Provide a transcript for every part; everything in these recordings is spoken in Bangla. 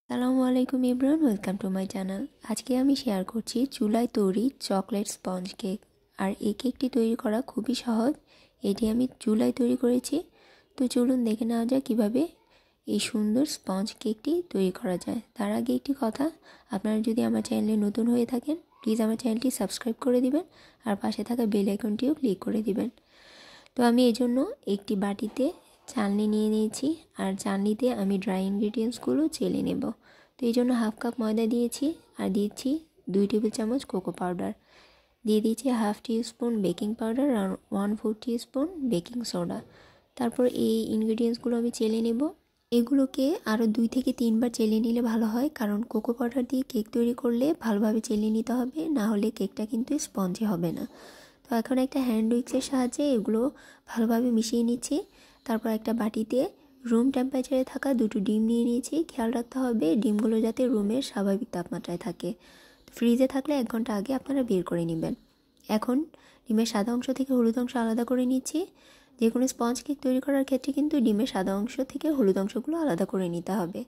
আসসালামু আলাইকুম everyone, welcome to my channel. আজকে আমি শেয়ার করছি চুলায় তৈরি চকলেট স্পঞ্জ কেক। আর এই কেকটি তৈরি করা খুবই সহজ। এটি আমি চুলায় তৈরি করেছি। তো চলুন দেখে নেওয়া যায় কীভাবে এই সুন্দর স্পঞ্জ কেকটি তৈরি করা যায়। তার আগে একটি কথা, আপনারা যদি আমার চ্যানেলে নতুন হয়ে থাকেন প্লিজ আমার চ্যানেলটি সাবস্ক্রাইব করে দিবেন আর পাশে থাকা বেল আইকনটিও ক্লিক করে দিবেন। তো আমি এই জন্য একটি বাটিতে চালনি নিয়ে নিয়েছি আর চালনিতে আমি ড্রাই ইনগ্রিডিয়েন্টসগুলো চেলে নেব। তো এই জন্য হাফ কাপ ময়দা দিয়েছি আর দিয়েছি 2 টেবিল চামচ কোকো পাউডার, দিয়ে দিয়েছি হাফ টিস্পুন বেকিং পাউডার আর 1/4 টিস্পুন বেকিং সোডা। তারপর এই ইনগ্রিডিয়েন্টসগুলো আমি চেলে নেব। এগুলোকে আরও 2 থেকে 3 বার চেলে নিলে ভালো হয়, কারণ কোকো পাউডার দিয়ে কেক তৈরি করলে ভালোভাবে চেলে নিতে হবে, না হলে কেকটা কিন্তু স্পঞ্জি হবে না। তো এখন একটা হ্যান্ড উইক্সের সাহায্যে এগুলো ভালোভাবে মিশিয়ে নিচ্ছি। তারপর একটা বাটিতে রুম টেম্পারেচারে থাকা 2টো ডিম নিয়ে নিয়েছি। খেয়াল রাখতে হবে ডিমগুলো যাতে রুমের স্বাভাবিক তাপমাত্রায় থাকে। ফ্রিজে থাকলে 1 ঘন্টা আগে আপনারা বের করে নেবেন। এখন ডিমের সাদা অংশ থেকে হলুদ অংশ আলাদা করে নিচ্ছি। যে কোনো স্পঞ্জ কেক তৈরি করার ক্ষেত্রে কিন্তু ডিমের সাদা অংশ থেকে হলুদ অংশগুলো আলাদা করে নিতে হবে।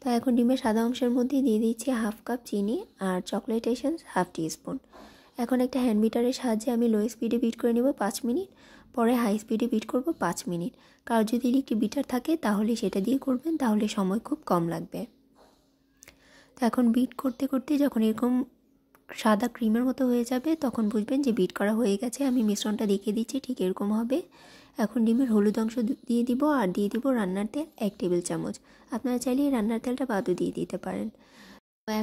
তো এখন ডিমের সাদা অংশের মধ্যে দিয়ে দিচ্ছি হাফ কাপ চিনি আর চকলেট এসেন্স হাফ টিস্পুন। এখন একটা হ্যান্ড বিটারের সাহায্যে আমি লো স্পিডে বিট করে নেব 5 মিনিট, পরে হাই স্পিডে বিট করব 5 মিনিট। কারো যদি ইলেকট্রিক বিটার থাকে তাহলে সেটা দিয়ে করবেন, তাহলে সময় খুব কম লাগবে। তো এখন বিট করতে করতে যখন এরকম সাদা ক্রিমের মতো হয়ে যাবে তখন বুঝবেন যে বিট করা হয়ে গেছে। আমি মিশ্রণটা দেখিয়ে দিচ্ছি, ঠিক এরকম হবে। এখন ডিমের হলুদ অংশ দিয়ে দিব আর দিয়ে দিব রান্নার তেল 1 টেবিল চামচ। আপনারা চাইলে রান্নার তেলটা বাদও দিয়ে দিতে পারেন।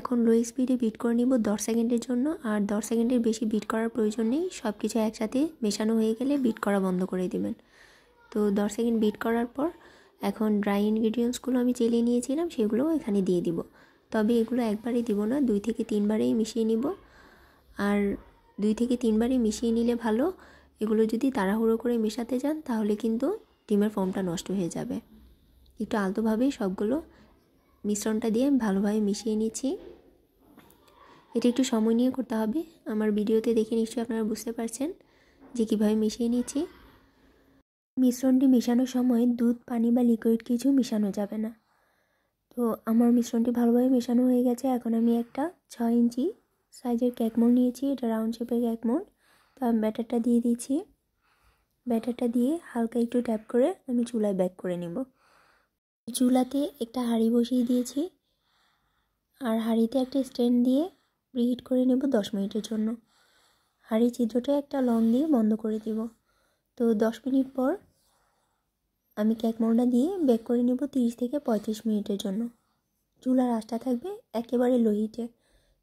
এখন লো স্পিডে বিট করে নিব 10 সেকেন্ডের জন্য, আর 10 সেকেন্ডের বেশি বিট করার প্রয়োজন নেই। সব কিছু একসাথে মেশানো হয়ে গেলে বিট করা বন্ধ করে দেবেন। তো 10 সেকেন্ড বিট করার পর এখন ড্রাই ইনগ্রিডিয়েন্টসগুলো আমি চেলে নিয়েছিলাম সেগুলো এখানে দিয়ে দিব। তবে এগুলো একবারেই দিব না, 2 থেকে 3 বারেই মিশিয়ে নিব। আর 2 থেকে 3 বারই মিশিয়ে নিলে ভালো। এগুলো যদি তাড়াহুড়ো করে মেশাতে যান তাহলে কিন্তু ডিমের ফোমটা নষ্ট হয়ে যাবে। একটু আলতোভাবেই সবগুলো মিশ্রণটা দিয়ে ভালোভাবে মিশিয়ে নিচ্ছি। এটা একটু সময় নিয়ে করতে হবে। আমার ভিডিওতে দেখে নিশ্চয়ই আপনারা বুঝতে পারছেন যে কীভাবে মিশিয়ে নিচ্ছি। মিশ্রণটি মেশানোর সময় দুধ, পানি বা লিকুইড কিছু মেশানো যাবে না। তো আমার মিশ্রণটি ভালোভাবে মেশানো হয়ে গেছে। এখন আমি একটা 6 ইঞ্চি সাইজের কেক মোল্ড নিয়েছি, এটা রাউন্ড শেপের কেক মোল্ড। তো আমি ব্যাটারটা দিয়ে দিচ্ছি। ব্যাটারটা দিয়ে হালকা একটু ট্যাপ করে আমি চুলায় বেক করে নেব। চুলাতে একটা হাঁড়ি বসিয়ে দিয়েছি আর হাঁড়িতে একটা স্ট্যান্ড দিয়ে প্রিহিট করে নেব 10 মিনিটের জন্য। হাঁড়ির ছিদ্রটা একটা লং দিয়ে বন্ধ করে দিব। তো 10 মিনিট পর আমি কেক মোল্ডটা দিয়ে বেক করে নেব 30 থেকে 35 মিনিটের জন্য। চুলার আঁচটা থাকবে একেবারে লো হিটে।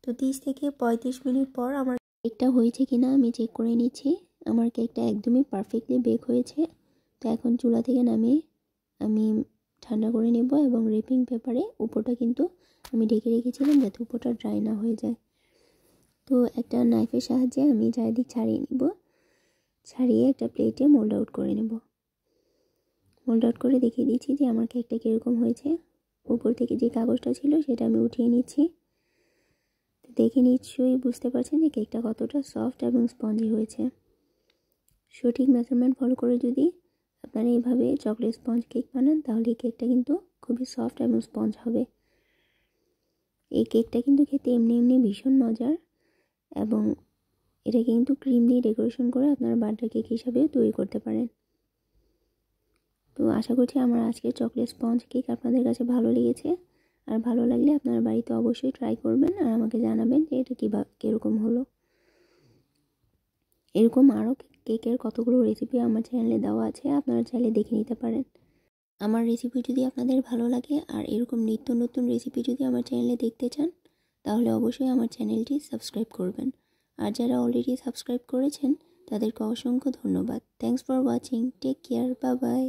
তো 30 থেকে 35 মিনিট পর আমার কেকটা হয়েছে কিনা আমি চেক করে নিচ্ছি। আমার কেকটা একদমই পারফেক্টলি বেক হয়েছে। তো এখন চুলা থেকে নামিয়ে আমি ঠান্ডা করে নেব এবং রেপিং পেপারে উপরটা কিন্তু আমি ঢেকে রেখেছিলাম যাতে উপরটা ড্রাই না হয়ে যায়। তো একটা নাইফের সাহায্যে আমি চারিদিক ছাড়িয়ে নেব। ছাড়িয়ে একটা প্লেটে মোল্ড আউট করে নেব। মোল্ড আউট করে দেখিয়ে দিচ্ছি যে আমার কেকটা কীরকম হয়েছে। উপর থেকে যে কাগজটা ছিল সেটা আমি উঠিয়ে নিচ্ছি। দেখে নিশ্চয়ই বুঝতে পারছেন যে কেকটা কতটা সফট এবং স্পঞ্জি হয়েছে। সঠিক মেজারমেন্ট ফলো করে যদি আপনারা এইভাবে চকলেট স্পঞ্জ কেক বানান তাহলে কেকটা কিন্তু খুবই সফট এবং স্পঞ্জ হবে। এই কেকটা কিন্তু খেতে এমনি এমনি ভীষণ মজার, এবং এটা কিন্তু ক্রিম দিয়ে ডেকোরেশন করে আপনারা বার্থডে কেক হিসাবেও তৈরি করতে পারেন। তো আশা করছি আমার আজকের চকলেট স্পঞ্জ কেক আপনাদের কাছে ভালো লেগেছে। আর ভালো লাগলে আপনারা বাড়িতে অবশ্যই ট্রাই করবেন আর আমাকে জানাবেন যে এটা কীরকম হলো। এরকম আরও কেকের কতগুলো রেসিপি আমার চ্যানেলে দেওয়া আছে, আপনারা চাইলে দেখে নিতে পারেন। আমার রেসিপি যদি আপনাদের ভালো লাগে আর এরকম নিত্য নতুন রেসিপি যদি আমার চ্যানেলে দেখতে চান তাহলে অবশ্যই আমার চ্যানেলটি সাবস্ক্রাইব করবেন। আর যারা অলরেডি সাবস্ক্রাইব করেছেন তাদেরকে অসংখ্য ধন্যবাদ। Thanks for watching. Take care. Bye by.